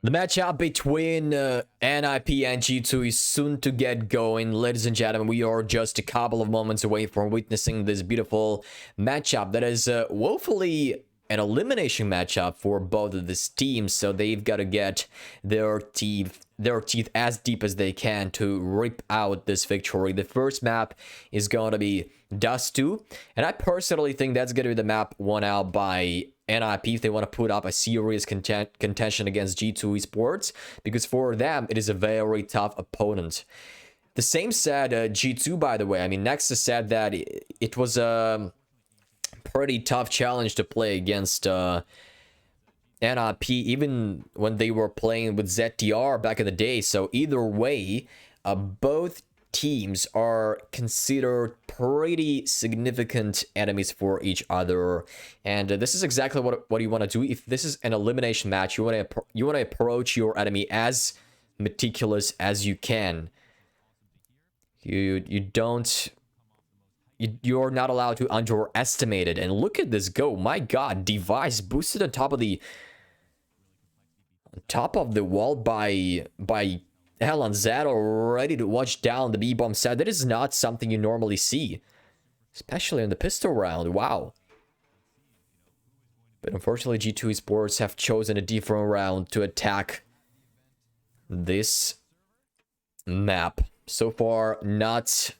The matchup between NIP and G2 is soon to get going. Ladies and gentlemen, we are just a couple of moments away from witnessing this beautiful matchup that is woefully an elimination matchup for both of these teams. So they've got to get their teeth as deep as they can to rip out this victory. The first map is going to be Dust 2, and I personally think that's going to be the map won out by NIP if they want to put up a serious contention against G2 Esports, because for them it is a very tough opponent. The same said G2, by the way. I mean, Nexus said that it was a pretty tough challenge to play against NIP, even when they were playing with ZTR back in the day. So either way, both teams are considered pretty significant enemies for each other, and this is exactly what you want to do. If this is an elimination match, you want to approach your enemy as meticulous as you can. You're not allowed to underestimate it. And look at this go! My God, Device boosted on top of the wall by LNZ, ready to watch down the B-bomb side. That is not something you normally see, especially in the pistol round. Wow. But unfortunately, G2 Esports have chosen a different round to attack this map. So far, not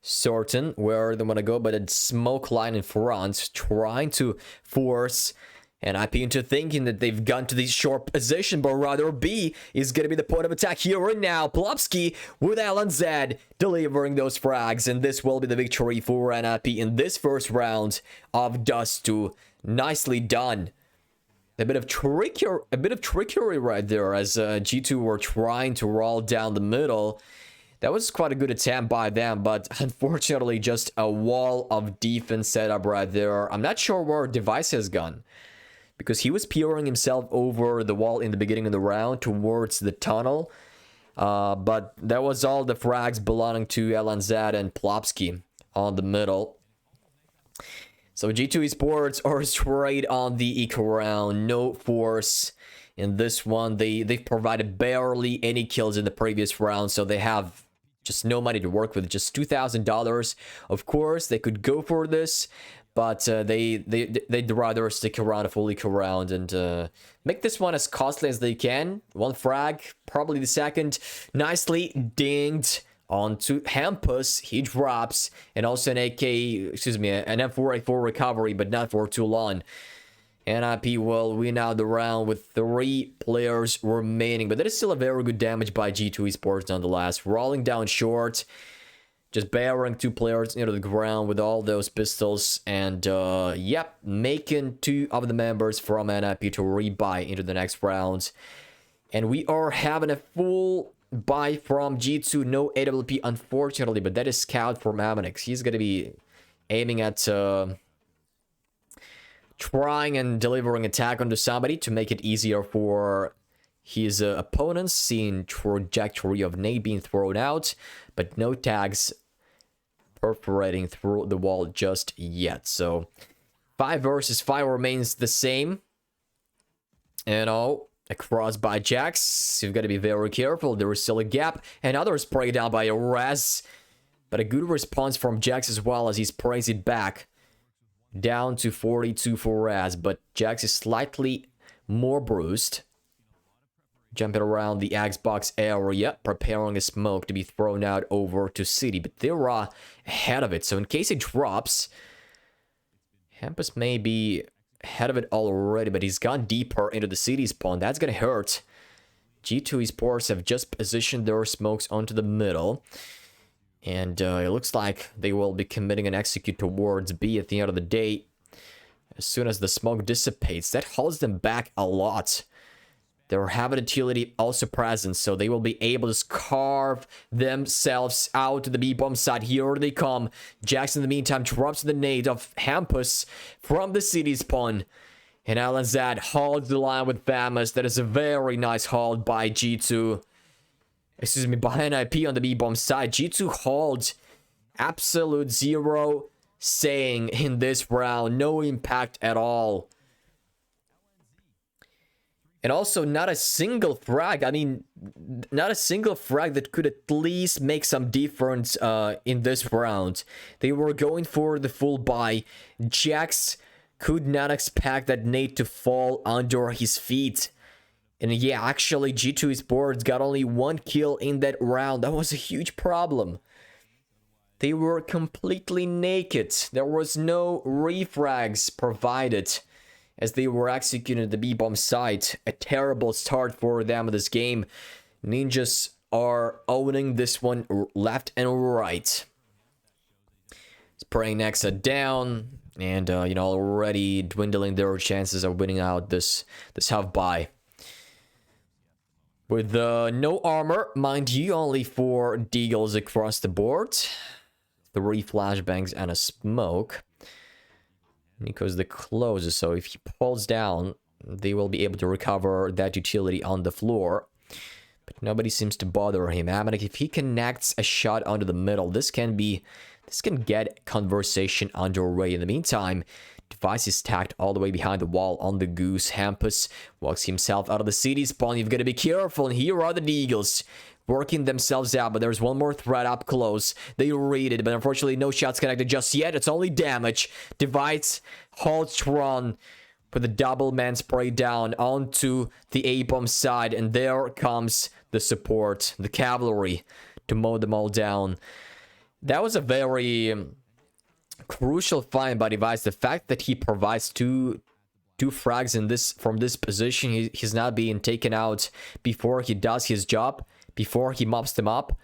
certain where they want to go, but a smoke line in front, trying to force NIP into thinking that they've gone to this short position, but rather B is going to be the point of attack here and now. Plopsky with LNZ delivering those frags, and this will be the victory for NIP in this first round of Dust 2. Nicely done. A bit of trickery right there as G2 were trying to roll down the middle. That was quite a good attempt by them, but unfortunately just a wall of defense setup right there. I'm not sure where Device has gone, because he was peering himself over the wall in the beginning of the round towards the tunnel. But that was all the frags belonging to LNZ and Plopsky on the middle. So G2 Esports are straight on the eco round. No force in this one. They've provided barely any kills in the previous round, so they have just no money to work with. Just $2,000. Of course, they could go for this, but they'd rather stick around a full eco round and make this one as costly as they can. One frag, probably the second. Nicely dinged onto Hampus. He drops, and also an an M4A4 recovery, but not for too long. NIP will win out the round with 3 players remaining, but that is still a very good damage by G2 Esports nonetheless. Rolling down short, just barreling 2 players into the ground with all those pistols, and yep, making 2 of the members from NIP to rebuy into the next round. And we are having a full buy from G2. No AWP, unfortunately, but that is Scout from Aminix. He's going to be aiming at trying and delivering attack onto somebody to make it easier for his opponents, seeing trajectory of nade being thrown out, but no tags perforating through the wall just yet. So 5 versus 5 remains the same. And a cross by Jax. You've got to be very careful. There is still a gap. Another spray down by Raz, but a good response from Jax as well, as he sprays it back down to 42 for Raz. But Jax is slightly more bruised, jumping around the Xbox area, preparing a smoke to be thrown out over to City, but they're ahead of it. So in case it drops, Hampus may be ahead of it already, but he's gone deeper into the City spawn. That's gonna hurt. G2 Esports have just positioned their smokes onto the middle, and it looks like they will be committing an execute towards B at the end of the day. As soon as the smoke dissipates, that holds them back a lot. Their habit utility also present, so they will be able to carve themselves out to the B-bomb side. Here they come. Jackson, in the meantime, drops the nade of Hampus from the City spawn. And LNZ holds the line with Famous. That is a very nice hold by G2. Excuse me, by NIP on the B-bomb side. G2 holds absolute 0 saying in this round. No impact at all. And also not a single frag. I mean, not a single frag that could at least make some difference in this round. They were going for the full buy. Jax could not expect that nade to fall under his feet. And yeah, actually G2 Esports got only 1 kill in that round. That was a huge problem. They were completely naked. There was no refrags provided as they were executing the B-bomb site. A terrible start for them in this game. Ninjas are owning this one left and right. Spraying Nexa down, and you know, already dwindling their chances of winning out this half buy. With no armor, mind you, only 4 deagles across the board. 3 flashbangs and a smoke. Nico's the closest, so if he pulls down, they will be able to recover that utility on the floor. But nobody seems to bother him. Amanek, if he connects a shot onto the middle, this can get conversation underway. In the meantime, Device is tagged all the way behind the wall on the Goose. Hampus walks himself out of the city spawn. You've got to be careful, and here are the Deagles working themselves out, but there's one more threat up close. They read it, but unfortunately no shots connected just yet. It's only damage. Device halts run with a double man spray down onto the A-bomb side, and there comes the support, the cavalry, to mow them all down. That was a very crucial find by Device. The fact that he provides two frags in this from this position, he's not being taken out before he does his job, before he mops them up.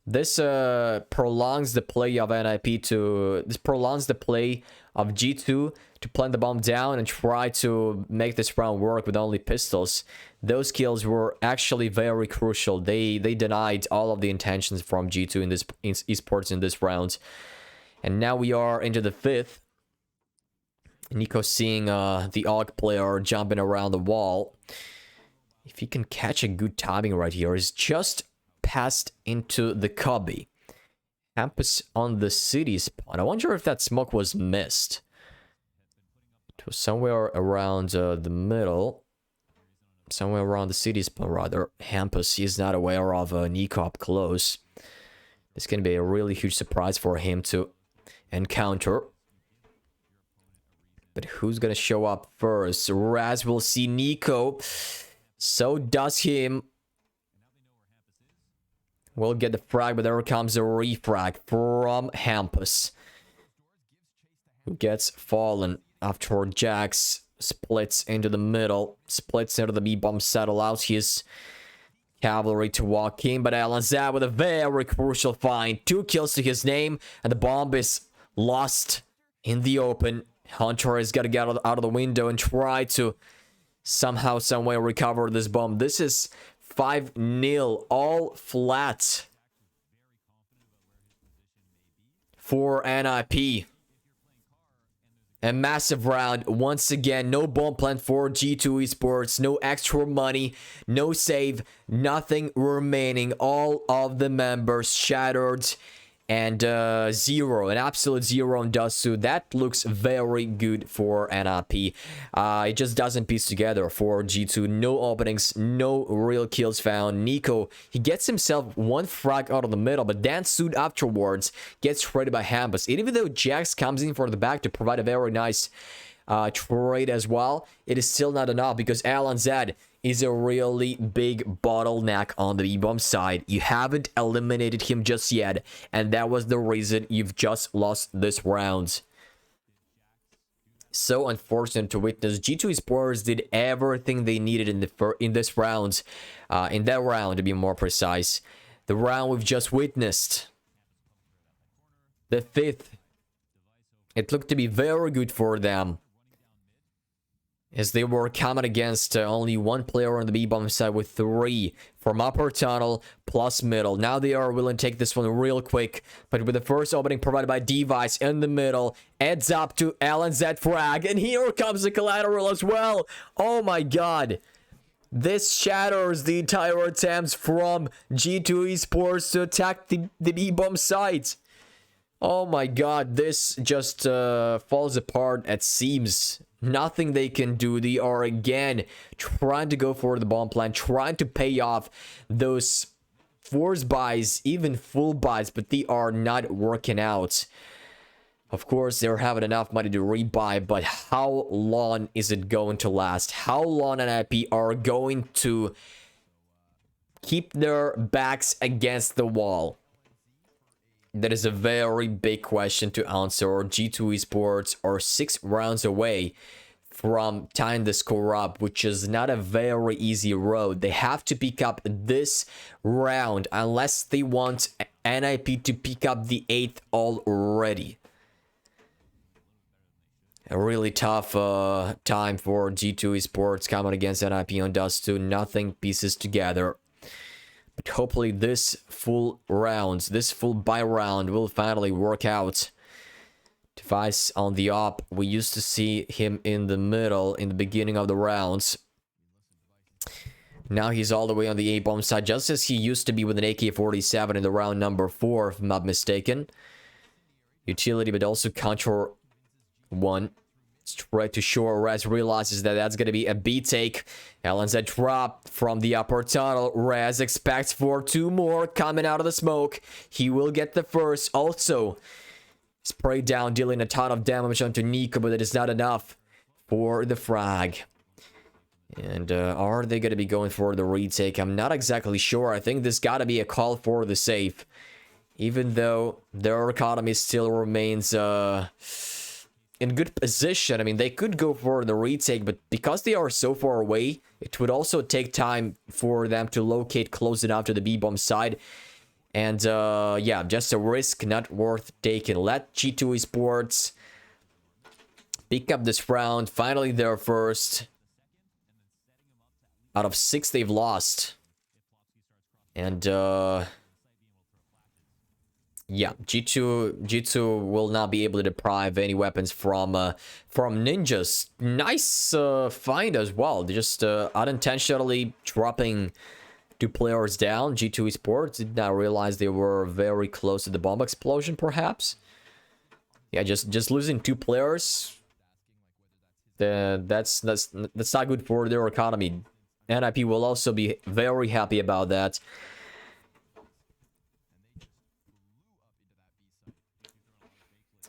This prolongs the play of This prolongs the play of G2 to plant the bomb down and try to make this round work with only pistols. Those kills were actually very crucial. They denied all of the intentions from G2 in this esports in this round. And now we are into the 5th. Nico seeing the AUG player jumping around the wall. If he can catch a good timing right here, he's just passed into the cubby. Hampus on the city spawn. I wonder if that smoke was missed. It was somewhere around the middle. Somewhere around the city spawn, rather. Hampus is not aware of Nico up close. This can be a really huge surprise for him to encounter. But who's gonna show up first? Raz will see Nico. So does him. We'll get the frag, but there comes a refrag from Hampus, who gets fallen after Jax splits into the middle, splits into the B-bomb set, allows his cavalry to walk in, but Alanzad with a very crucial find. 2 kills to his name, and the bomb is lost in the open. Hunter has got to get out of the window and try to somehow, someway recover this bomb. This is 5-0, all flat for NIP. A massive round once again. No bomb plant for G2 Esports. No extra money, no save, nothing remaining. All of the members shattered, and 0, an absolute 0 on Dasu. That looks very good for NIP. It just doesn't piece together for G2. No openings, no real kills found. Nico, he gets himself 1 frag out of the middle, but then soon afterwards gets traded by Hampus. Even though Jax comes in for the back to provide a very nice trade as well, it is still not enough because Alan Zed is a really big bottleneck on the B-bomb side. You haven't eliminated him just yet, and that was the reason you've just lost this round. So unfortunate to witness. G2 Esports did everything they needed in this round, in that round to be more precise. The round we've just witnessed, the 5th, it looked to be very good for them, as they were coming against only 1 player on the B-bomb side with 3 from upper tunnel plus middle. Now they are willing to take this one real quick, but with the first opening provided by Device in the middle, adds up to LNZ frag, and here comes the collateral as well. Oh my god. This shatters the entire attempts from G2 Esports to attack the B-bomb site. Oh my god, this just falls apart at seams. nothing they can do. They are again trying to go for the bomb plant, trying to pay off those force buys, even full buys, but they are not working out. Of course, they're having enough money to rebuy, but how long is it going to last? How long NIP are going to keep their backs against the wall? That is a very big question to answer. G2 Esports are 6 rounds away from tying the score up, which is not a very easy road. They have to pick up this round unless they want NIP to pick up the 8th already. A really tough time for G2 Esports coming against NIP on Dust 2. Nothing pieces together. But hopefully this full rounds, this full buy round will finally work out. Device on the op. We used to see him in the middle in the beginning of the rounds. Now he's all the way on the A-bomb side, just as he used to be with an AK-47 in the round number 4, if I'm not mistaken. Utility, but also Contour 1. Straight to shore. Rez realizes that that's going to be a B take. LNZ drop from the upper tunnel. Rez expects for 2 more coming out of the smoke. He will get the first. Also, spray down, dealing a ton of damage onto NiKo, but it is not enough for the frag. And are they going to be going for the retake? I'm not exactly sure. I think this got to be a call for the safe. Even though their economy still remains in good position. I mean, they could go for the retake, but because they are so far away, it would also take time for them to locate close enough to the B-bomb side. And yeah, just a risk not worth taking. Let G2 Esports pick up this round. Finally, their first out of 6 they've lost. And yeah, G2 will not be able to deprive any weapons from ninjas. Nice find as well. They're just unintentionally dropping 2 players down. G2 Esports did not realize they were very close to the bomb explosion, perhaps. Yeah, just losing 2 players. That's not good for their economy. NIP will also be very happy about that.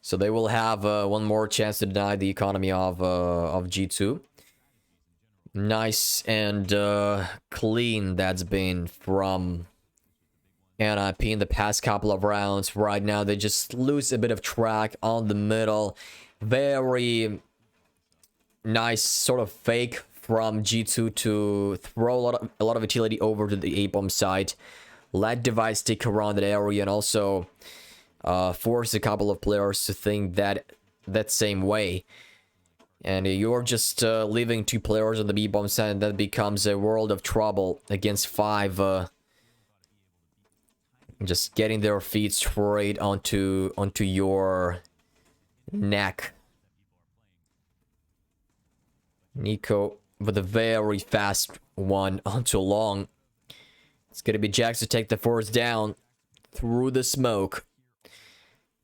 So they will have one more chance to deny the economy of G2. Nice and clean that's been from NIP in the past couple of rounds. Right now they just lose a bit of track on the middle. Very nice sort of fake from G2 to throw a lot of utility over to the A-bomb side. Let Device stick around that area and also force a couple of players to think that same way. And you're just leaving 2 players on the B-bomb side, and that becomes a world of trouble against 5. Just getting their feet straight onto your neck. NiKo with a very fast one onto long. It's gonna be Jax to take the force down through the smoke.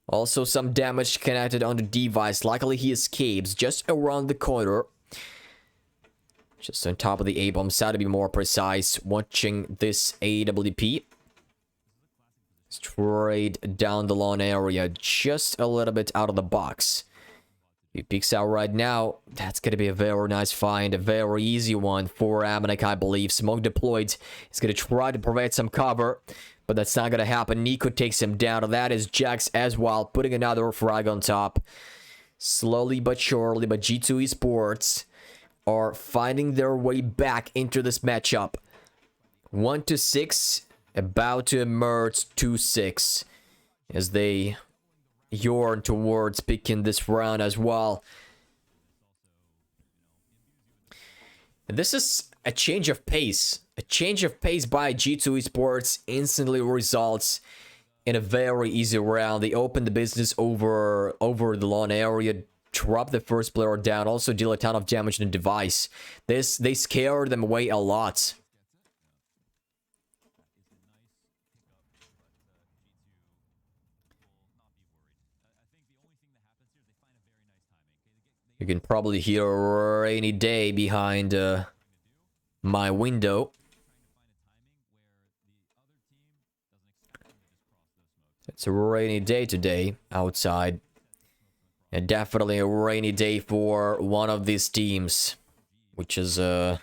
Also some damage connected on the Device. Luckily he escapes just around the corner. Just on top of the A-bomb side to be more precise. Watching this AWP. Straight down the lawn area. Just a little bit out of the box. He peeks out right now. That's going to be a very nice find. A very easy one for Amanek, I believe. Smoke deployed. He's going to try to provide some cover. But that's not going to happen. NiKo takes him down. And that is Jax as well. Putting another frag on top. Slowly but surely. But G2 Esports are finding their way back into this matchup. 1-6. About to emerge 2-6. As they yearn towards picking this round as well. And this is a change of pace. A change of pace by G2 Esports instantly results in a very easy round. They open the business over the lawn area, drop the first player down, also deal a ton of damage to the Device. They scare them away a lot. You can probably hear a rainy day behind my window. It's a rainy day today outside. And definitely a rainy day for one of these teams. Which is 2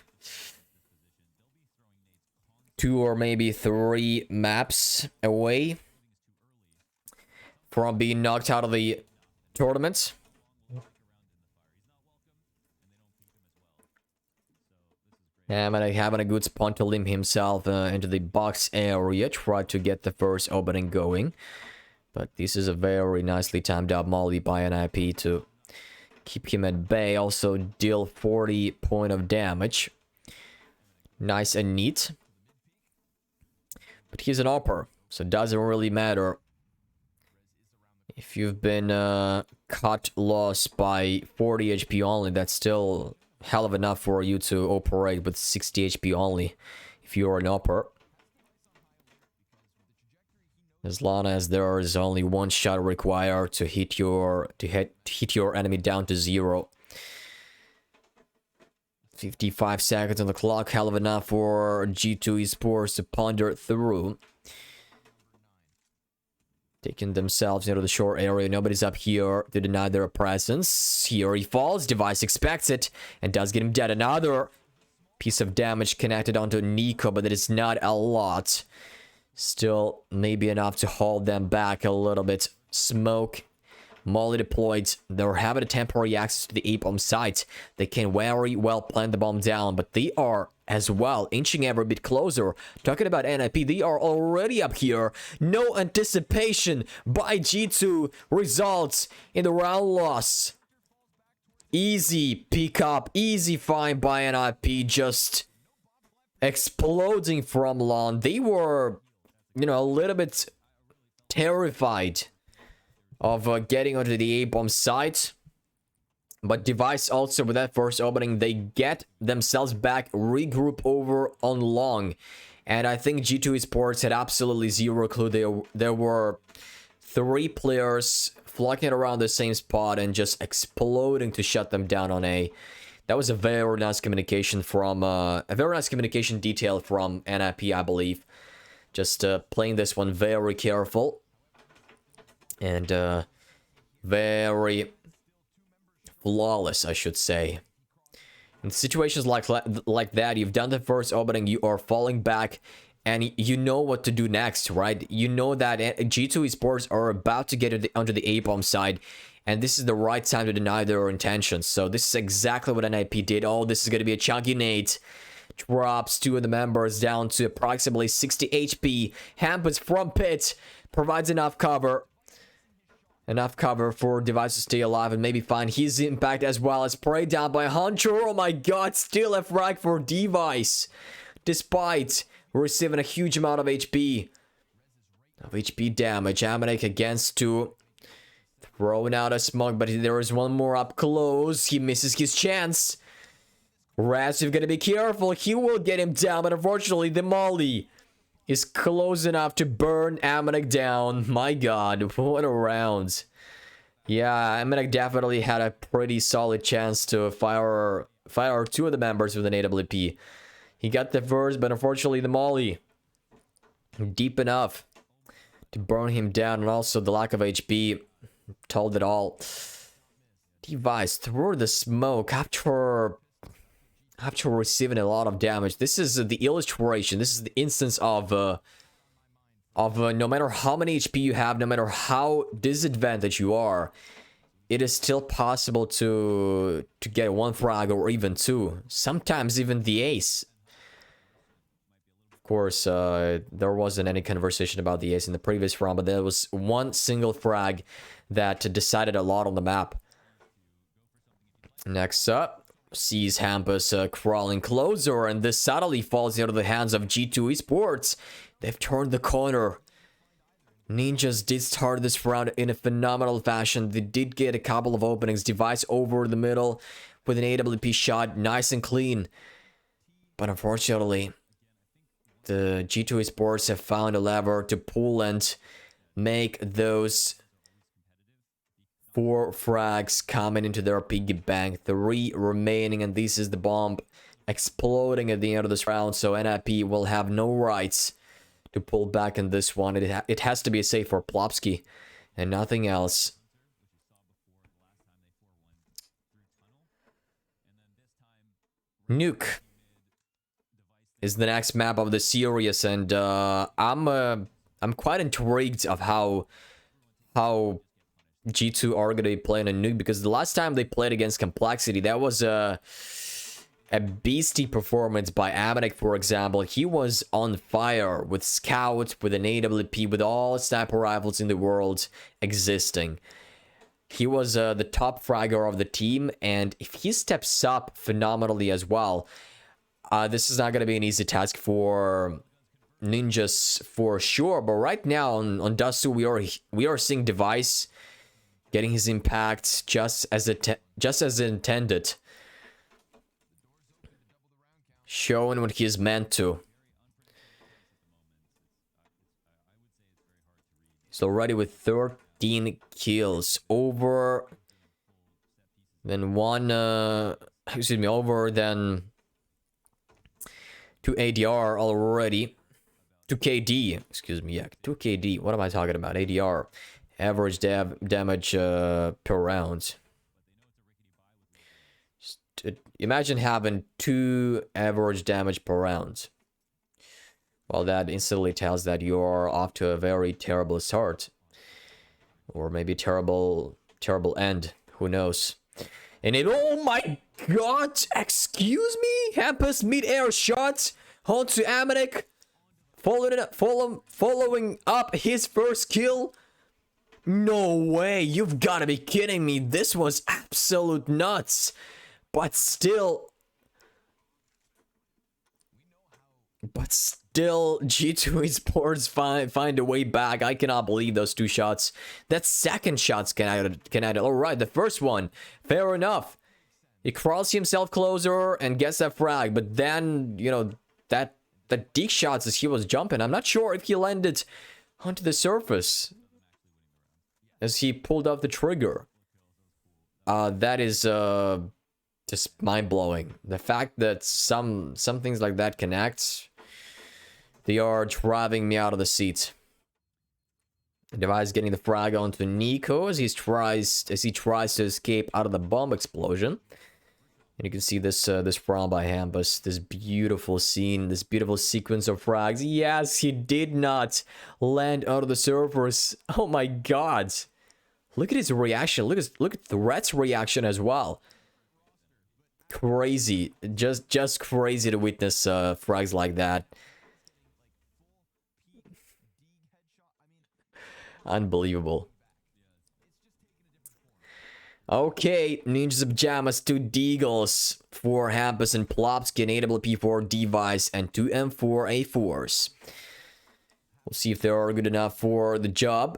or maybe 3 maps away from being knocked out of the tournament. Amanek having a good spawn to limp himself into the box area, try to get the first opening going. But this is a very nicely timed out molly by NIP to keep him at bay. Also deal 40 point of damage. Nice and neat. But he's an AWPer, so it doesn't really matter if you've been cut lost by 40 HP only. That's still hell of enough for you to operate with 60 HP only if you're an AWPer. As long as there is only one shot required to hit your enemy down to 0. 55 seconds on the clock, hell of enough for G2 Esports to ponder through. Taking themselves into the short area. Nobody's up here to deny their presence. Here he falls. Device expects it and does get him dead. Another piece of damage connected onto Nico, but it is not a lot. Still, maybe enough to hold them back a little bit. Smoke. Molly deployed. They're having a temporary access to the A-bomb site. They can very well plant the bomb down, but they are as well inching ever a bit closer. Talking about NIP, they are already up here. No anticipation by G2 results in the round loss. Easy pick up, easy find by NIP, just exploding from long. They were, you know, a little bit terrified of getting onto the A-bomb site. But Device also, with that first opening, they get themselves back, regroup over on long. And I think G2 Esports had absolutely zero clue. There were 3 players flocking around the same spot and just exploding to shut them down on A. That was a very nice communication from, a very nice communication detail from NIP, I believe. Just playing this one very careful. And very flawless, I should say. In situations like that, you've done the first opening, you are falling back, and you know what to do next, right? You know that G2 Esports are about to get onto the A-bomb side, and this is the right time to deny their intentions. So this is exactly what NIP did. Oh, this is going to be a chunky nade. Drops 2 of the members down to approximately 60 HP. Hampus from pit provides enough cover. Enough cover for Device to stay alive and maybe find his impact as well as sprayed down by Hunter. Oh my god, still a frag for Device. Despite receiving a huge amount of HP. Damage. Amanek against 2. Throwing out a smoke, but there is one more up close. He misses his chance. Raz, you've got to be careful. He will get him down, but unfortunately the molly is close enough to burn Amanek down. My god, what a round. Yeah, Amanek definitely had a pretty solid chance to fire 2 of the members with an AWP. He got the first, but unfortunately the molly deep enough to burn him down, and also the lack of HP told it all. Device through the smoke after receiving a lot of damage. This is the illustration. This is the instance of no matter how many HP you have, no matter how disadvantaged you are, it is still possible to get 1 frag or even 2. Sometimes even the ace. Of course, there wasn't any conversation about the ace in the previous round, but there was one single frag that decided a lot on the map. Next up, sees Hampus crawling closer, and this suddenly falls into the hands of G2 Esports. They've turned the corner. Ninjas did start this round in a phenomenal fashion. They did get a couple of openings. Device over the middle with an AWP shot, nice and clean. But unfortunately, the G2 Esports have found a lever to pull and make those 4 frags coming into their piggy bank. 3 remaining, and this is the bomb exploding at the end of this round. So NIP will have no rights to pull back in this one. It has to be a save for Plopsky and nothing else. Nuke is the next map of the series, and I'm quite intrigued of how G2 are gonna be playing a Nuke, because the last time they played against Complexity, that was a beastie performance by Amanek, for example. He was on fire with Scout, with an AWP, with all sniper rifles in the world existing. He was the top fragger of the team, and if he steps up phenomenally as well, this is not going to be an easy task for Ninjas for sure. But right now on Dasu, we are seeing Device getting his impact just as intended, showing what he is meant to. He's already with 13 kills, over than over than 2 ADR already. 2 KD, excuse me, yeah, 2 KD. What am I talking about? ADR, average damage per round. Imagine having 2 average damage per round. Well, that instantly tells that you're off to a very terrible start. Or maybe terrible end. Who knows? And it, oh my god! Excuse me? Hampus mid-air shot onto Amanek. Following up his first kill. No way! You've got to be kidding me! This was absolute nuts! But still, G2 Esports find a way back. I cannot believe those 2 shots. That second shot's connected. All right, the first one, fair enough. He crawls himself closer and gets that frag, but then, you know, that deep shots as he was jumping, I'm not sure if he landed onto the surface as he pulled off the trigger. That is just mind-blowing. The fact that some things like that connect, they are driving me out of the seat. Device getting the frag onto Nico as he tries to escape out of the bomb explosion. And you can see this from by Hampus, this beautiful scene, this beautiful sequence of frags. Yes, he did not land onto the surface. Oh my god. Look at his reaction. Look at Threat's reaction as well. Crazy. Just crazy to witness frags like that. Unbelievable. Okay, Ninjas of Pajamas, 2 Deagles for Hampus and Plopsky, an AWP for Device, and 2 M4 A4s. We'll see if they are good enough for the job.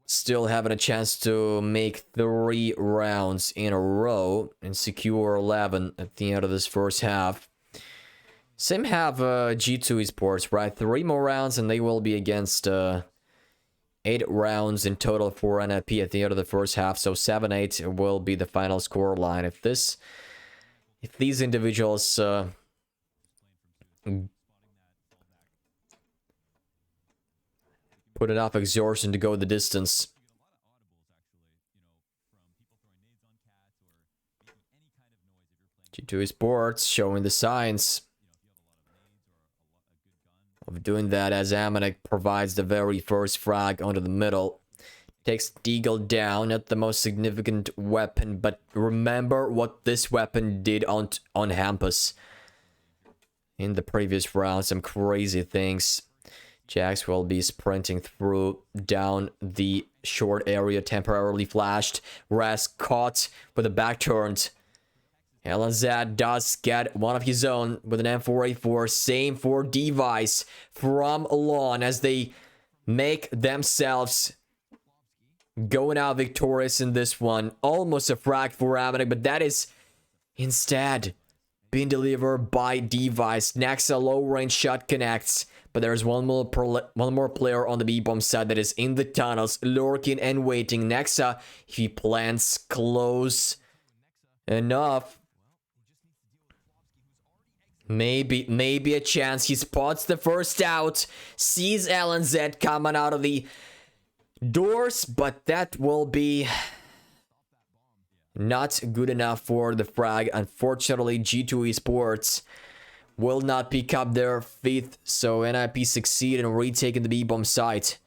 Still having a chance to make 3 rounds in a row and secure 11 at the end of this first half. Same have G2 Esports, right? 3 more rounds and they will be against 8 rounds in total for NIP at the end of the first half. So 7-8 will be the final score line. If these individuals put enough exhaustion to go the distance. G2 Esports showing the signs of doing that as Amanek provides the very first frag onto the middle. Takes Deagle down, not the most significant weapon, but remember what this weapon did on Hampus in the previous round. Some crazy things. Jax will be sprinting through down the short area, temporarily flashed. Raz caught with a back turned. LNZ does get one of his own with an M4A4. Same for Device from Lawn as they make themselves going out victorious in this one. Almost a frag for Amanek, but that is instead being delivered by Device. Nexa low range shot connects. but there's one more player on the B-bomb side that is in the tunnels, lurking and waiting. Nexa, if he plants close enough, maybe a chance. He spots the first out, sees LNZ coming out of the doors, but that will be not good enough for the frag. Unfortunately, G2 Esports will not pick up their 5th, so NIP succeed in retaking the B-bomb site.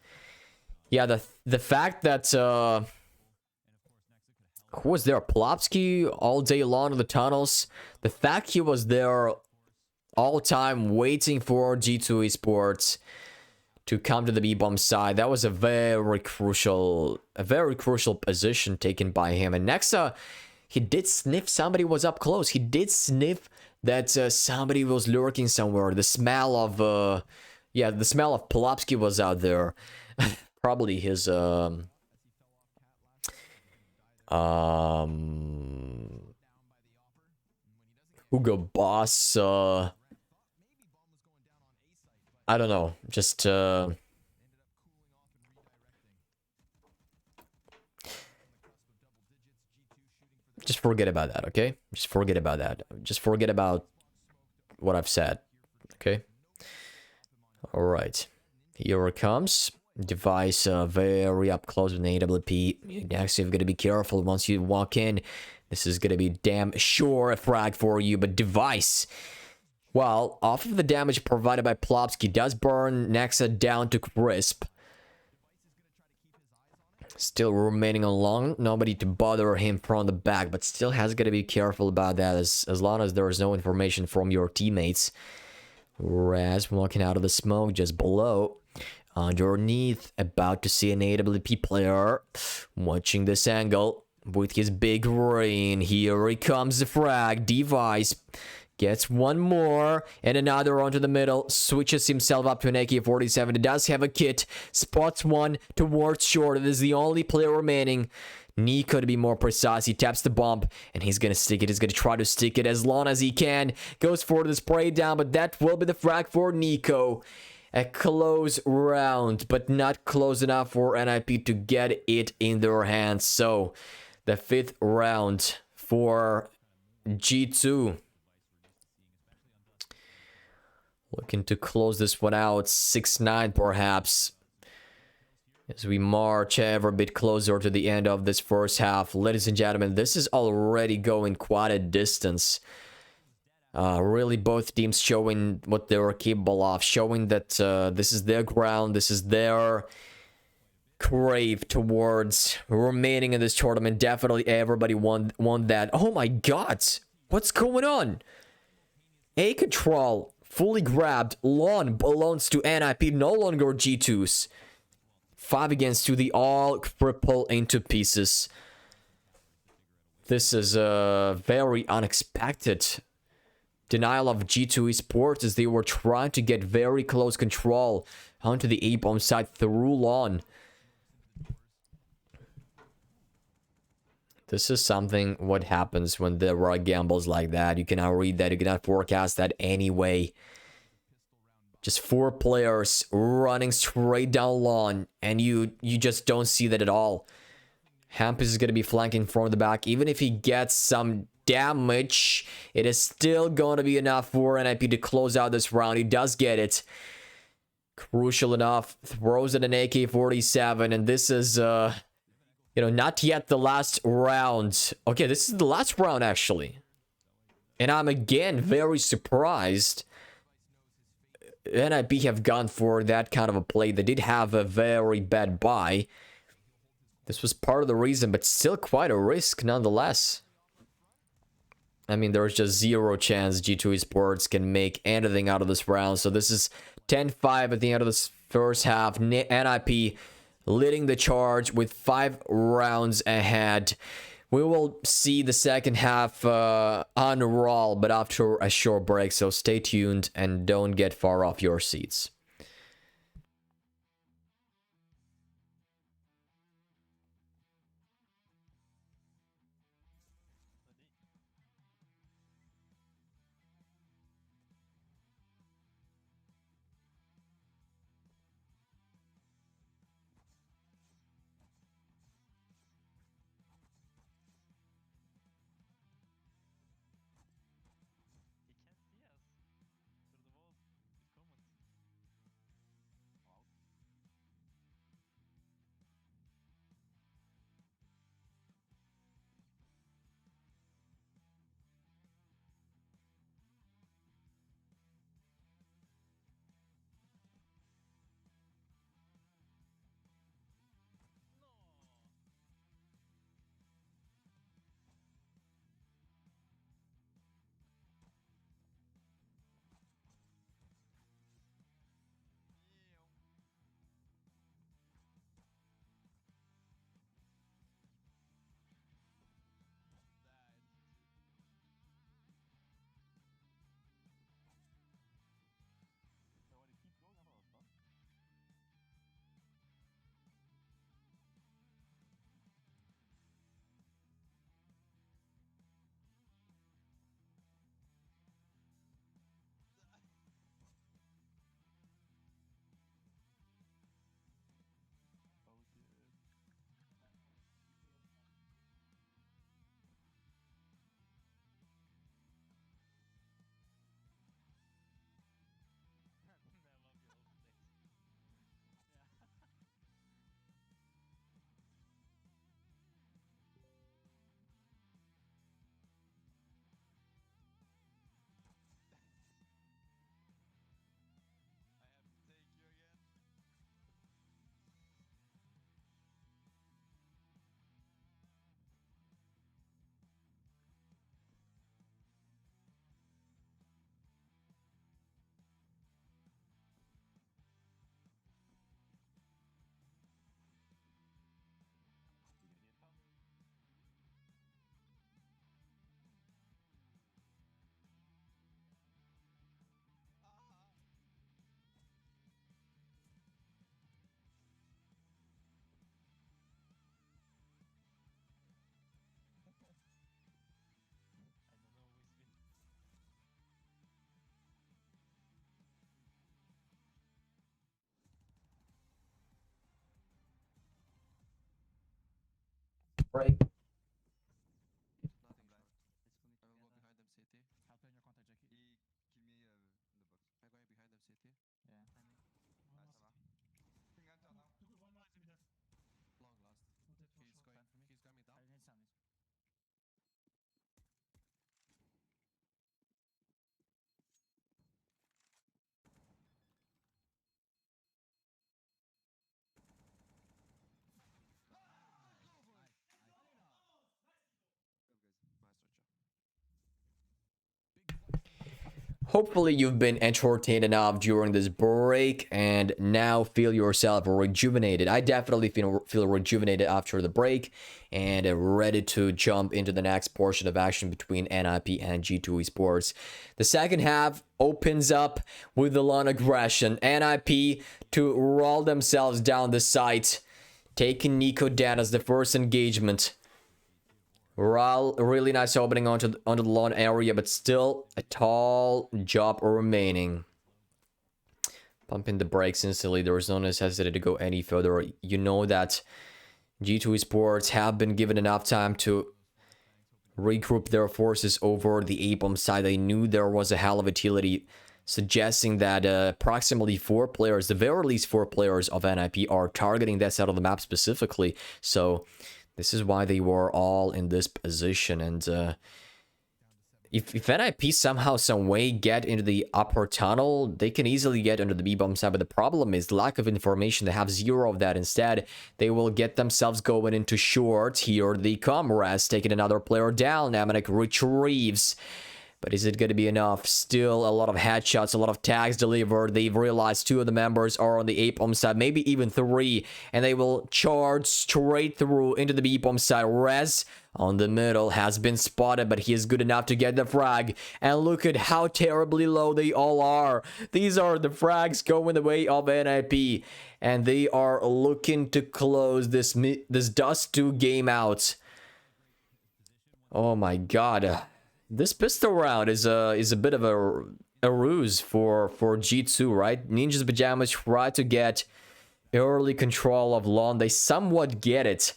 Yeah, the fact that who was there? Plopsky all day long in the tunnels. The fact he was there all time waiting for G2 Esports to come to the B-bomb side, that was a very crucial position taken by him. And Nexa, he did sniff somebody was up close. He did sniff that somebody was lurking somewhere. The smell of the smell of Polopsky was out there. Probably his Hugo Boss, I don't know, just forget about that, okay? Just forget about that. Just forget about what I've said, okay? All right, here it comes. Device very up close with an AWP. Actually, you've got to be careful once you walk in. This is going to be damn sure a frag for you, but Device, well, off of the damage provided by Plopsky, does burn Nexa down to crisp. Still remaining alone, nobody to bother him from the back, but still has got to be careful about that as long as there is no information from your teammates. Raz walking out of the smoke just below. Underneath, about to see an AWP player. Watching this angle with his big rain. Here he comes, the frag. Device gets one more and another onto the middle. Switches himself up to an AK-47. It does have a kit. Spots one towards short. It is the only player remaining. Nico, to be more precise, he taps the bomb and he's gonna stick it. He's gonna try to stick it as long as he can. Goes for the spray down, but that will be the frag for Nico. A close round, but not close enough for NIP to get it in their hands. So, the 5th round for G2. Looking to close this one out, 6-9 perhaps. As we march ever a bit closer to the end of this first half. Ladies and gentlemen, this is already going quite a distance. Really, both teams showing what they were capable of, showing that this is their ground, this is their crave towards remaining in this tournament. Definitely everybody won that. Oh my god, what's going on? A control fully grabbed. Lawn belongs to NIP, no longer G2's. 5 against 2, they all cripple into pieces. This is a very unexpected denial of G2 Esports as they were trying to get very close control onto the A-bomb side through lawn. This is something what happens when there are gambles like that. You cannot read that, you cannot forecast that anyway. Just 4 players running straight down lawn, and you just don't see that at all. Hampus is going to be flanking from the back. Even if he gets some damage, it is still going to be enough for NIP to close out this round. He does get it. Crucial enough. Throws it an AK-47, and this is, not yet the last round. Okay, this is the last round, actually. And I'm, again, very surprised NIP have gone for that kind of a play. They did have a very bad buy. This was part of the reason, but still quite a risk nonetheless. I mean, there's just zero chance G2 Esports can make anything out of this round. So this is 10-5 at the end of this first half. NIP leading the charge with 5 rounds ahead. We will see the second half unroll, but after a short break. So stay tuned and don't get far off your seats. break. Hopefully you've been entertained enough during this break and now feel yourself rejuvenated. I definitely feel rejuvenated after the break and ready to jump into the next portion of action between NIP and G2 Esports. The second half opens up with a lot of aggression. NIP to roll themselves down the site, taking Nico down as the first engagement. Really nice opening onto the lawn area, but still a tall job remaining. Pumping the brakes instantly. There is no necessity to go any further. You know that G2 Esports have been given enough time to regroup their forces over the A-bomb side. They knew there was a hell of utility, suggesting that approximately 4 players, the very least 4 players of NIP are targeting that side of the map specifically. So this is why they were all in this position. And if NIP somehow, some way get into the upper tunnel, they can easily get under the B-bomb side. But the problem is lack of information. They have 0 of that. Instead, they will get themselves going into short. Here, the Comrades taking another player down. Amanek retrieves. But is it going to be enough? Still a lot of headshots, a lot of tags delivered. They've realized 2 of the members are on the A-bomb side, maybe even 3. And they will charge straight through into the B-bomb side. Rez on the middle has been spotted, but he is good enough to get the frag. And look at how terribly low they all are. These are the frags going the way of NIP. And they are looking to close this Dust 2 game out. Oh my god. This pistol round is a bit of a ruse for G2, right? Ninja's Pajamas try to get early control of Lon. They somewhat get it.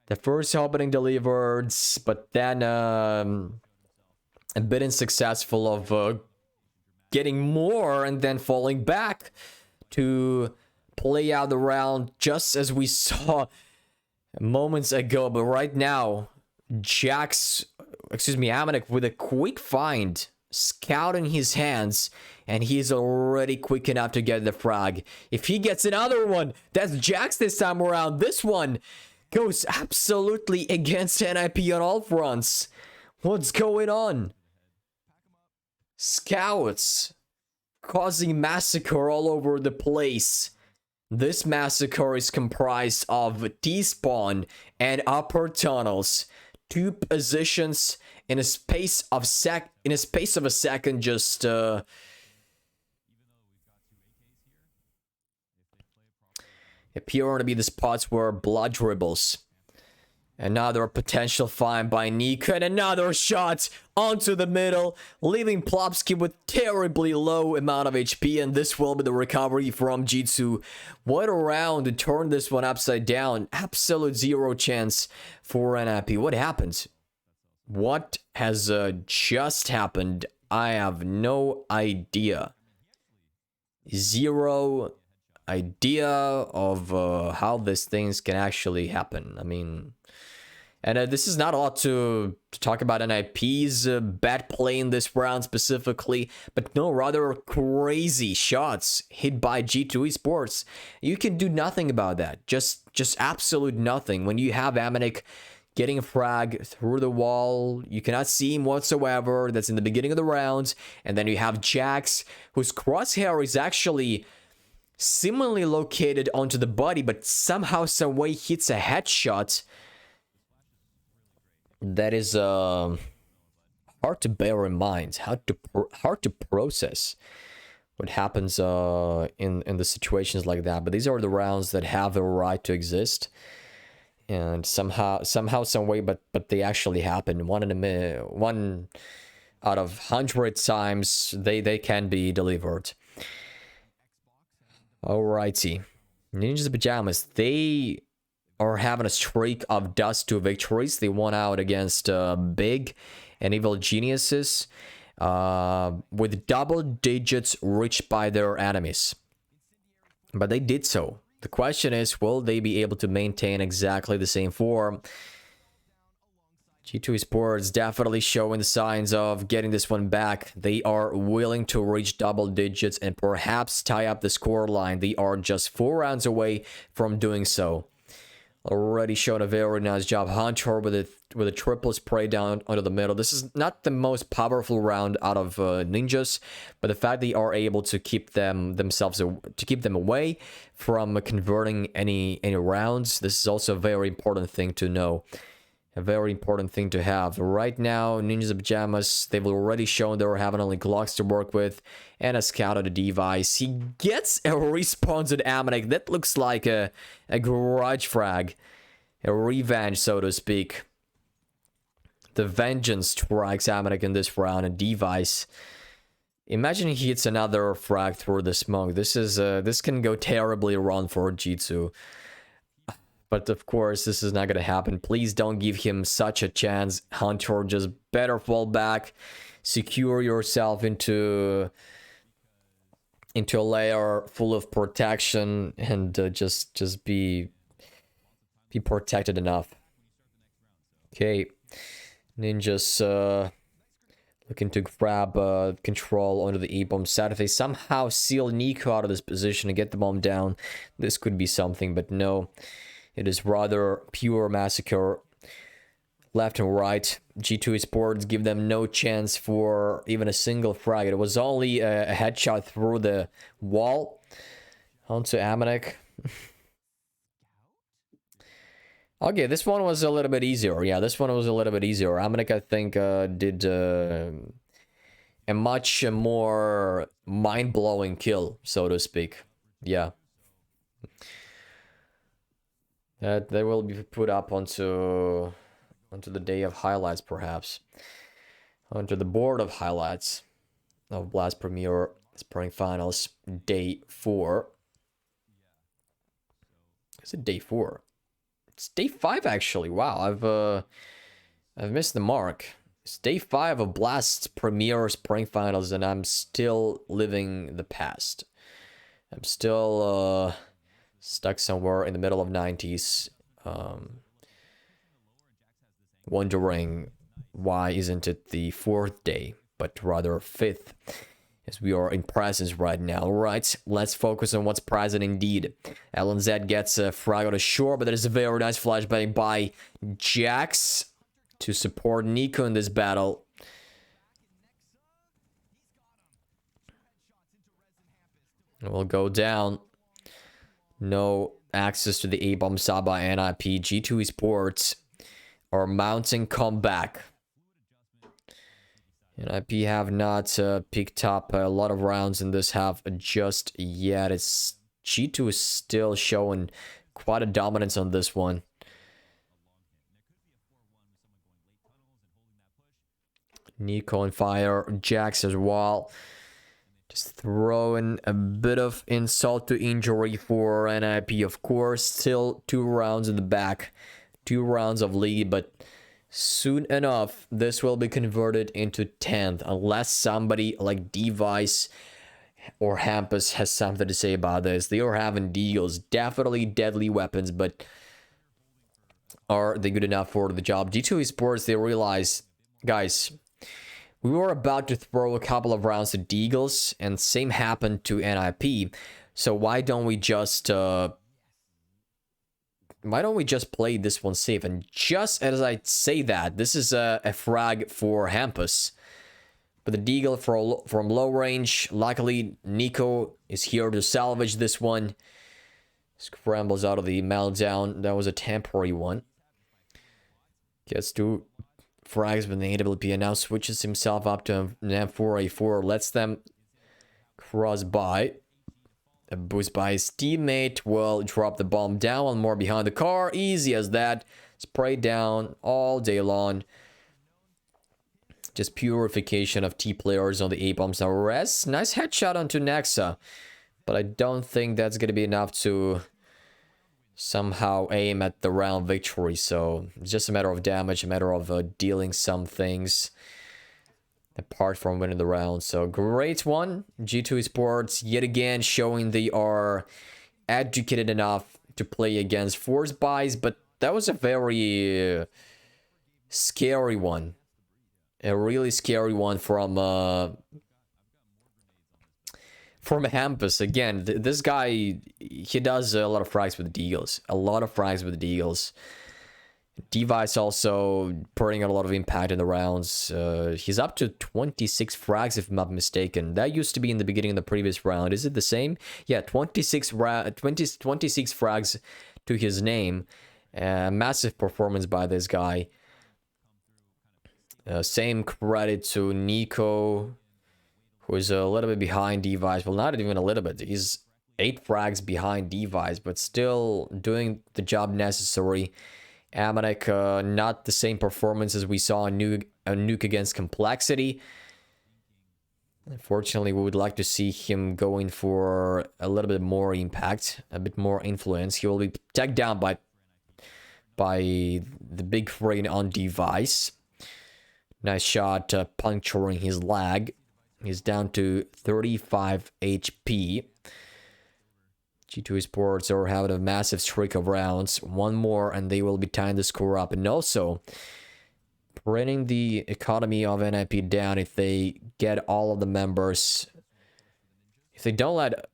The first opening delivered, but then a bit unsuccessful of getting more and then falling back to play out the round just as we saw moments ago. But right now, Amanek with a quick find, scout in his hands, and he's already quick enough to get the frag. If he gets another one, that's Jax this time around. This one goes absolutely against NIP on all fronts. What's going on? Scouts causing massacre all over the place. This massacre is comprised of T-spawn and upper tunnels. 2 positions in a space of a second just appear to be the spots where blood dribbles. Another potential find by Nico, and another shot onto the middle, leaving Plopsky with terribly low amount of HP, and this will be the recovery from G2. What a round to turn this one upside down. Absolute 0 chance for NIP. What happened? What has just happened? I have no idea. 0 idea of how these things can actually happen. I mean... And this is not a lot to talk about NIP's bad play in this round specifically, but no, rather crazy shots hit by G2 Esports. You can do nothing about that. Just absolute nothing. When you have Amanek getting a frag through the wall, you cannot see him whatsoever. That's in the beginning of the round. And then you have Jax, whose crosshair is actually similarly located onto the body, but somehow, some way hits a headshot. That is hard to bear in mind, hard to process what happens in the situations like that. But these are the rounds that have a right to exist, and somehow, some way, but they actually happen. One out of 100 times they can be delivered. Alrighty, Ninja's Pajamas, they are having a streak of dust 2 victories. They won out against Big and Evil Geniuses with double digits reached by their enemies. But they did so. The question is, will they be able to maintain exactly the same form? G2 Esports definitely showing the signs of getting this one back. They are willing to reach double digits and perhaps tie up the score line. They are just 4 rounds away from doing so. Already showed a very nice job. Hunter with a triple spray down onto the middle. This is not the most powerful round out of ninjas, but the fact they are able to keep them away from converting any rounds. This is also a very important thing to know. A very important thing to have. Right now, Ninjas of Pajamas, they've already shown they were having only Glocks to work with and a scout of the device. He gets a respawn to Amanek. That looks like a garage frag. A revenge, so to speak. The Vengeance strikes Amanek in this round, a device. Imagine he hits another frag through the smoke. This can go terribly wrong for G2. But of course, this is not going to happen. Please don't give him such a chance. Hunter, just better fall back. Secure yourself into a layer full of protection and just be protected enough. Okay. Ninjas looking to grab control onto the E-bomb side. If they somehow seal Nico out of this position and get the bomb down, this could be something, but no. It is rather pure massacre. Left and right. G2 Esports give them no chance for even a single frag. It was only a headshot through the wall. Onto Amanek. Okay, this one was a little bit easier. Yeah, this one was a little bit easier. Amanek, I think, did a much more mind-blowing kill, so to speak. Yeah. That they will be put up onto the day of highlights, perhaps. Onto the board of highlights of Blast Premier Spring Finals, Day 4. Is it Day 4? It's Day 5, actually. Wow, I've missed the mark. It's Day 5 of Blast Premier Spring Finals, and I'm still living the past. I'm still stuck somewhere in the middle of 90s, wondering why isn't it the 4th day, but rather 5th, as we are in presence right now. All right, let's focus on what's present indeed. LNZ gets a frag on the shore, but there's a very nice flashbang by Jax to support Nico in this battle. It will go down. No access to the A-bomb Saba and NIP. G2 Esports are mounting comeback. NIP have not picked up a lot of rounds in this half just yet. G2 is still showing quite a dominance on this one. Nico on fire. Jax as well. Just throwing a bit of insult to injury for NIP, of course. Still 2 rounds in the back. 2 rounds of lead, but soon enough, this will be converted into 10th. Unless somebody like Device or Hampus has something to say about this. They are having deals. Definitely deadly weapons, but are they good enough for the job? G2 Esports, they realize, guys, we were about to throw a couple of rounds to Deagles, and same happened to NIP. So why don't we just play this one safe? And just as I say that, this is a frag for Hampus. But the Deagle from low range. Luckily, Nico is here to salvage this one. Scrambles out of the meltdown. That was a temporary one. Gets to frags with the AWP and now switches himself up to an M4A4. Lets them cross by. A boost by his teammate will drop the bomb down. One more behind the car. Easy as that. Spray down all day long. Just purification of T players on the A-bombs. Now Res, nice headshot onto Nexa. But I don't think that's going to be enough to somehow aim at the round victory. So it's just a matter of damage, a matter of dealing some things apart from winning the round. So great one. G2 Esports yet again showing they are educated enough to play against force buys, but that was a very scary one. A really scary one from Hampus. Again, this guy, he does a lot of frags with the Deagles. A lot of frags with the Deagles. Device also putting a lot of impact in the rounds. He's up to 26 frags, if I'm not mistaken. That used to be in the beginning of the previous round. Is it the same? Yeah, 26 frags to his name. Massive performance by this guy. Same credit to Nico, who is a little bit behind Device. Well, not even a little bit. He's 8 frags behind Device, but still doing the job necessary. Amanek, not the same performance as we saw in Nuke against Complexity. Unfortunately, we would like to see him going for a little bit more impact, a bit more influence. He will be tagged down by the big rain on Device. Nice shot, puncturing his leg. He's down to 35 HP. G2 Esports are having a massive streak of rounds. One more and they will be tying the score up. And also, bringing the economy of NIP down if they get all of the members. If they don't let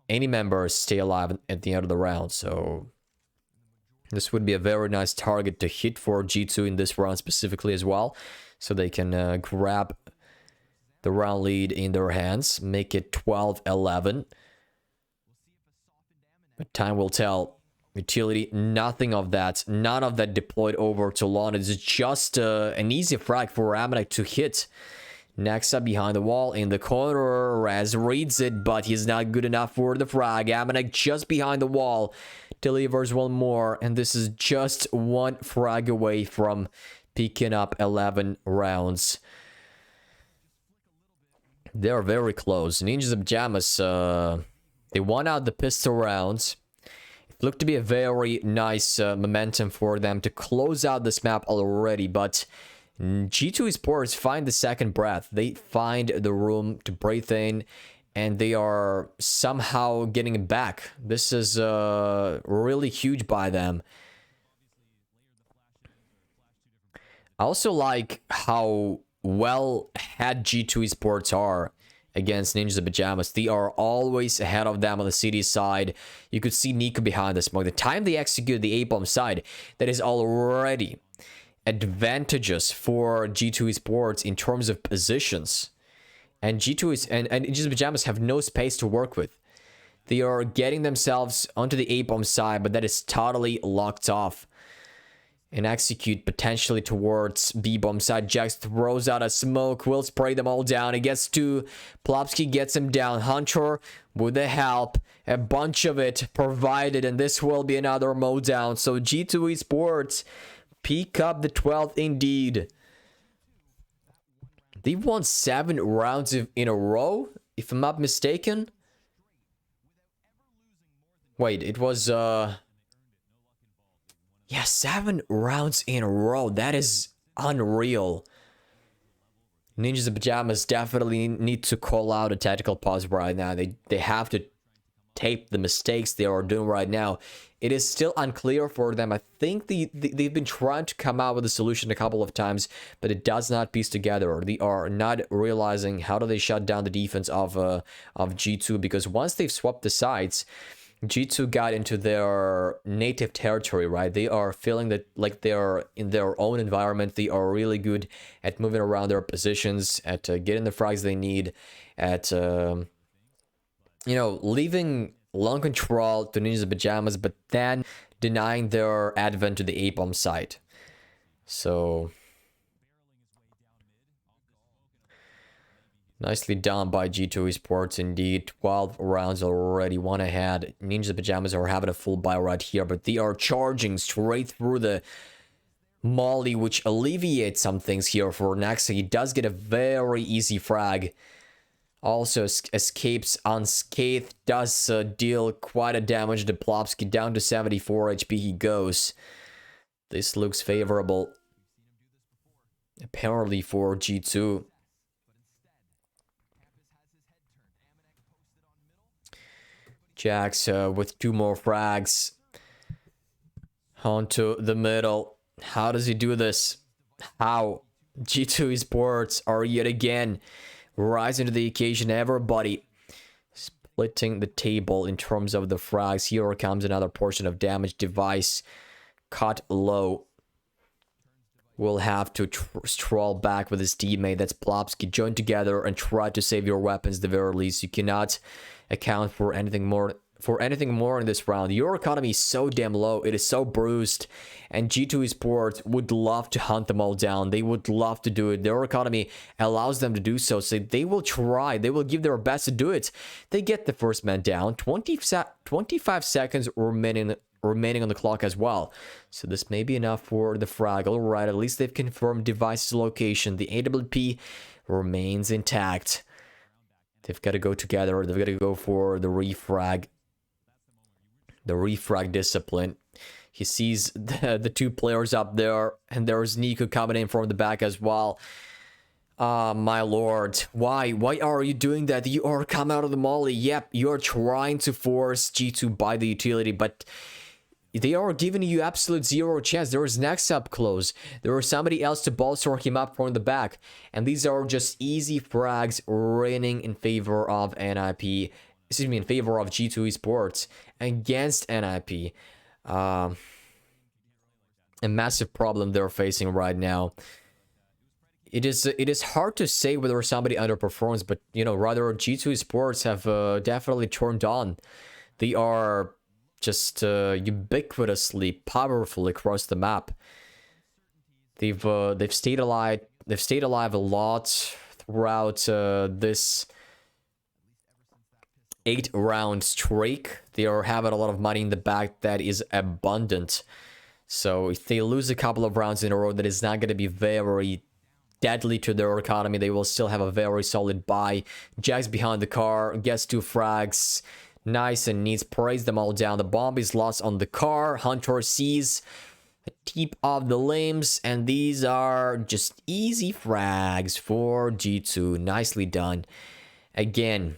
any members stay alive at the end of the round. So, this would be a very nice target to hit for G2 in this round specifically as well. So they can grab the round lead in their hands. Make it 12-11. But time will tell. Utility, nothing of that. None of that deployed over to Lon. It's just an easy frag for Amanek to hit. Next up behind the wall in the corner. Raz reads it, but he's not good enough for the frag. Amanek just behind the wall. Delivers one more. And this is just one frag away from picking up 11 rounds. They're very close. Ninjas of Pajamas, they won out the pistol rounds. It looked to be a very nice momentum for them to close out this map already, but G2 Esports find the second breath. They find the room to breathe in, and they are somehow getting it back. This is really huge by them. I also like how well had G2 Esports are against Ninjas of Pajamas. They are always ahead of them on the city side. You could see Nico behind the smoke. The time they execute the A-bomb side, that is already advantageous for G2 Esports in terms of positions. And Ninjas of Pajamas have no space to work with. They are getting themselves onto the A-bomb side, but that is totally locked off. And execute potentially towards B-bomb side. Jax throws out a smoke, will spray them all down. He gets to Plopsky, gets him down. Hunter with the help, a bunch of it provided, and this will be another mow down. So G2 Esports pick up the 12th indeed. They've won 7 rounds in a row, if I'm not mistaken. Wait, it was yeah, 7 rounds in a row. That is unreal. Ninjas of Pajamas definitely need to call out a tactical pause right now. They have to tape the mistakes they are doing right now. It is still unclear for them. I think they've been trying to come out with a solution a couple of times, but it does not piece together. They are not realizing how do they shut down the defense of G2, because once they've swapped the sides, G2 got into their native territory, right? They are feeling that like they are in their own environment. They are really good at moving around their positions, at getting the frags they need, at leaving long control to Ninjas of Pajamas, but then denying their advent to the A-bomb site. So nicely done by G2 Esports indeed. 12 rounds already, one ahead. Ninja Pajamas are having a full buy right here, but they are charging straight through the molly, which alleviates some things here for Nexa. He does get a very easy frag Also escapes unscathed, does deal quite a damage to Plopsky. Down to 74 HP he goes. This looks favorable, apparently, for G2. Jax with 2 more frags onto the middle. How does he do this? How? G2 Esports are yet again rising to the occasion. Everybody splitting the table in terms of the frags. Here comes another portion of damage. Device cut low. Will have to stroll back with his teammate. That's Plopsky. Join together and try to save your weapons at the very least. You cannot account for anything more in this round. Your economy is so damn low. It is so bruised. And G2 Esports would love to hunt them all down. They would love to do it. Their economy allows them to do so. So they will try. They will give their best to do it. They get the first man down. 25 seconds remaining on the clock as well. So this may be enough for the frag. Alright, at least they've confirmed Device's location. The AWP remains intact. They've got to go together. They've got to go for the refrag. The refrag discipline. He sees the 2 players up there, and there's Nico coming in from the back as well. My lord, why are you doing that? You are coming out of the molly. Yep, you're trying to force G2 buy the utility, but they are giving you absolute zero chance. There is Nex up close. There is somebody else to bolster him up from the back. And these are just easy frags reigning in favor of NIP. Excuse me, in favor of G2 Esports against NIP. A massive problem they're facing right now. It is hard to say whether somebody underperforms, but you know, rather G2 Esports have definitely turned on. They are just ubiquitously powerful across the map. They've stayed alive. They've stayed alive a lot throughout this 8-round streak. They are having a lot of money in the back that is abundant. So if they lose a couple of rounds in a row, that is not going to be very deadly to their economy. They will still have a very solid buy. Jax behind the car, gets 2 frags. Nice and neat, sprays them all down. The bomb is lost on the car. Hunter sees a tip of the limbs, and these are just easy frags for G2. Nicely done. Again,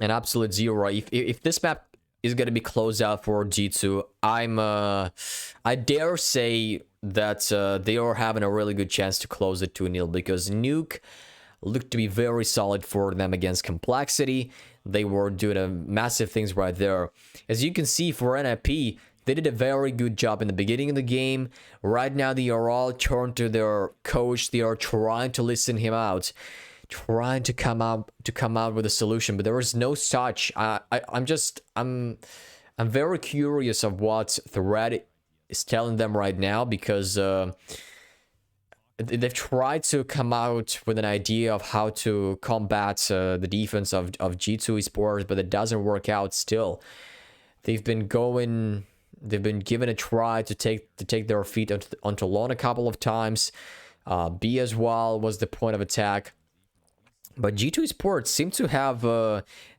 an absolute zero. If this map is going to be closed out for G2, I dare say that they are having a really good chance to close it 2-0, because Nuke looked to be very solid for them against Complexity. They were doing massive things right there. As you can see, for NIP, they did a very good job in the beginning of the game. Right now, they are all turned to their coach. They are trying to listen him out, trying to come out with a solution, but there is no such. I'm very curious of what Thread is telling them right now, because they've tried to come out with an idea of how to combat the defense of G2 Esports, but it doesn't work out still. They've been given a try to take their feet onto lawn a couple of times. B as well was the point of attack. But G2 Esports seem to have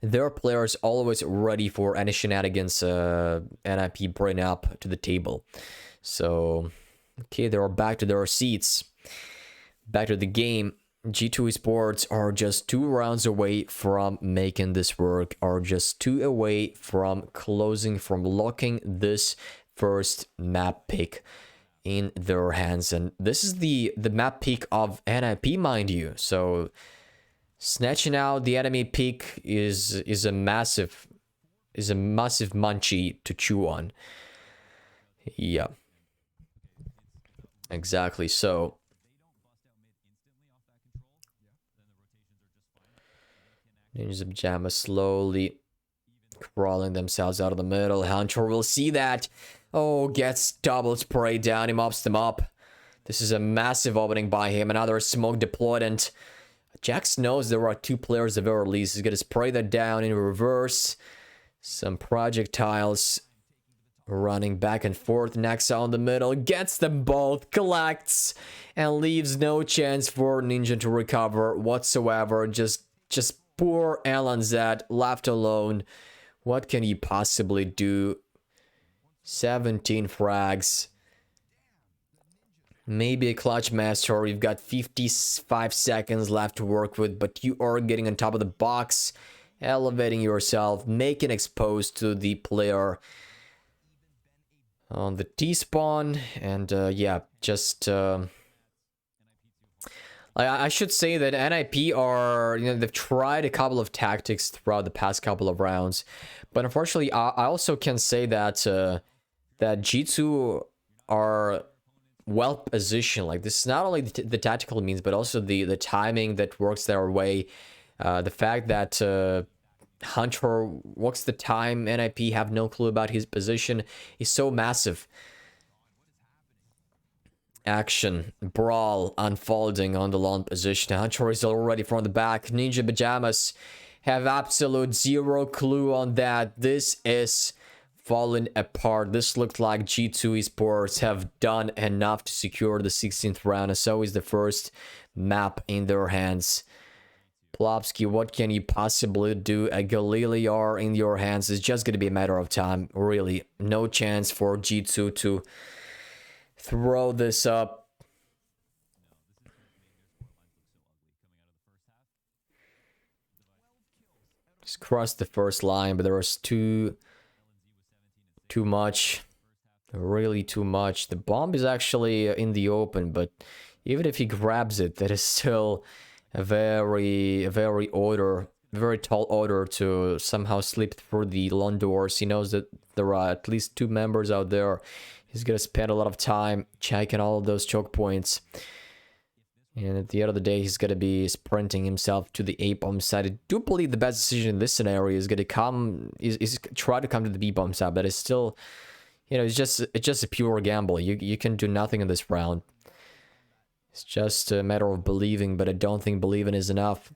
their players always ready for any shenanigans NIP bring up to the table. So, okay, they're back to their seats. Back to the game. G2 Esports are just 2 rounds away from making this work, are just 2 away from closing, from locking this first map pick in their hands. And this is the map pick of NIP, mind you. So snatching out the enemy pick is a massive munchie to chew on. Yeah. Exactly. So Ninjas of Pajamas slowly crawling themselves out of the middle. Hunter will see that. Oh, gets double spray down. He mops them up. This is a massive opening by him. Another smoke deployed, and Jax knows there are 2 players at the very least. He's going to spray that down in reverse. Some projectiles running back and forth. Nexa on the middle. Gets them both. Collects. And leaves no chance for Ninja to recover whatsoever. Just just poor LNZ left alone. What can he possibly do? 17 frags. Maybe a clutch master. You've got 55 seconds left to work with, but you are getting on top of the box, elevating yourself, making exposed to the player on the T-spawn, and yeah, just I should say that NIP are, you know, they've tried a couple of tactics throughout the past couple of rounds, but unfortunately, I also can say that that G2 are well positioned. Like, this is not only the tactical means, but also the timing that works their way. The fact that Hunter works the time, NIP have no clue about his position, is so massive. Action, brawl unfolding on the long position. Hunter is already from the back. Ninja Pajamas have absolute zero clue on that. This is falling apart. This looked like G2 Esports have done enough to secure the 16th round, and so is the first map in their hands. Plopsky, what can you possibly do? A Galiliar in your hands is just going to be a matter of time. Really, no chance for G2 to throw this up. Just crossed the first line, but there was too much. Really too much. The bomb is actually in the open, but even if he grabs it, that is still a very tall order to somehow slip through the long doors. He knows that there are at least 2 members out there. He's gonna spend a lot of time checking all of those choke points, and at the end of the day, he's gonna be sprinting himself to the A bomb side. I do believe the best decision in this scenario is gonna come is try to come to the B bomb side, but it's still, you know, it's just a pure gamble. You can do nothing in this round. It's just a matter of believing, but I don't think believing is enough.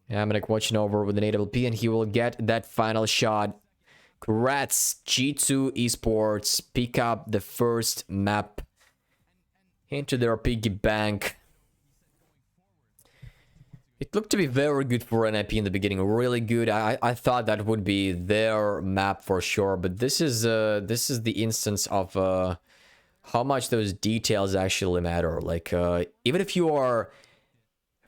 Amanek watching over with an AWP, and he will get that final shot. Congrats, G2 Esports pick up the first map into their piggy bank. It looked to be very good for NIP in the beginning, really good. I thought that would be their map for sure, but this is the instance of how much those details actually matter. Like, even if you are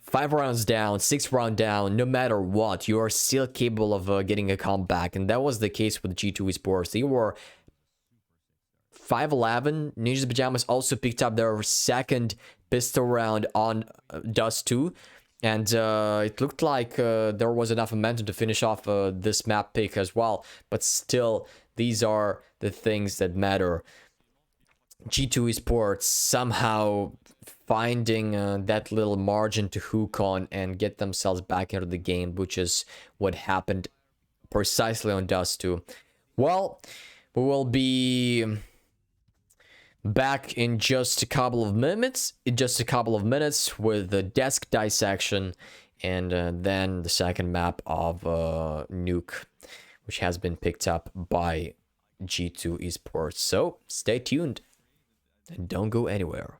5 rounds down, 6 rounds down, no matter what, you are still capable of getting a comeback, and that was the case with G2 Esports. They were 5-11. Ninja Pajamas also picked up their second pistol round on Dust 2, and it looked like there was enough momentum to finish off this map pick as well, but still, these are the things that matter. G2 Esports somehow finding that little margin to hook on and get themselves back into the game, which is what happened precisely on Dust 2. Well, we will be back in just a couple of minutes, with the desk dissection, and then the second map of Nuke, which has been picked up by G2 Esports. So stay tuned and don't go anywhere.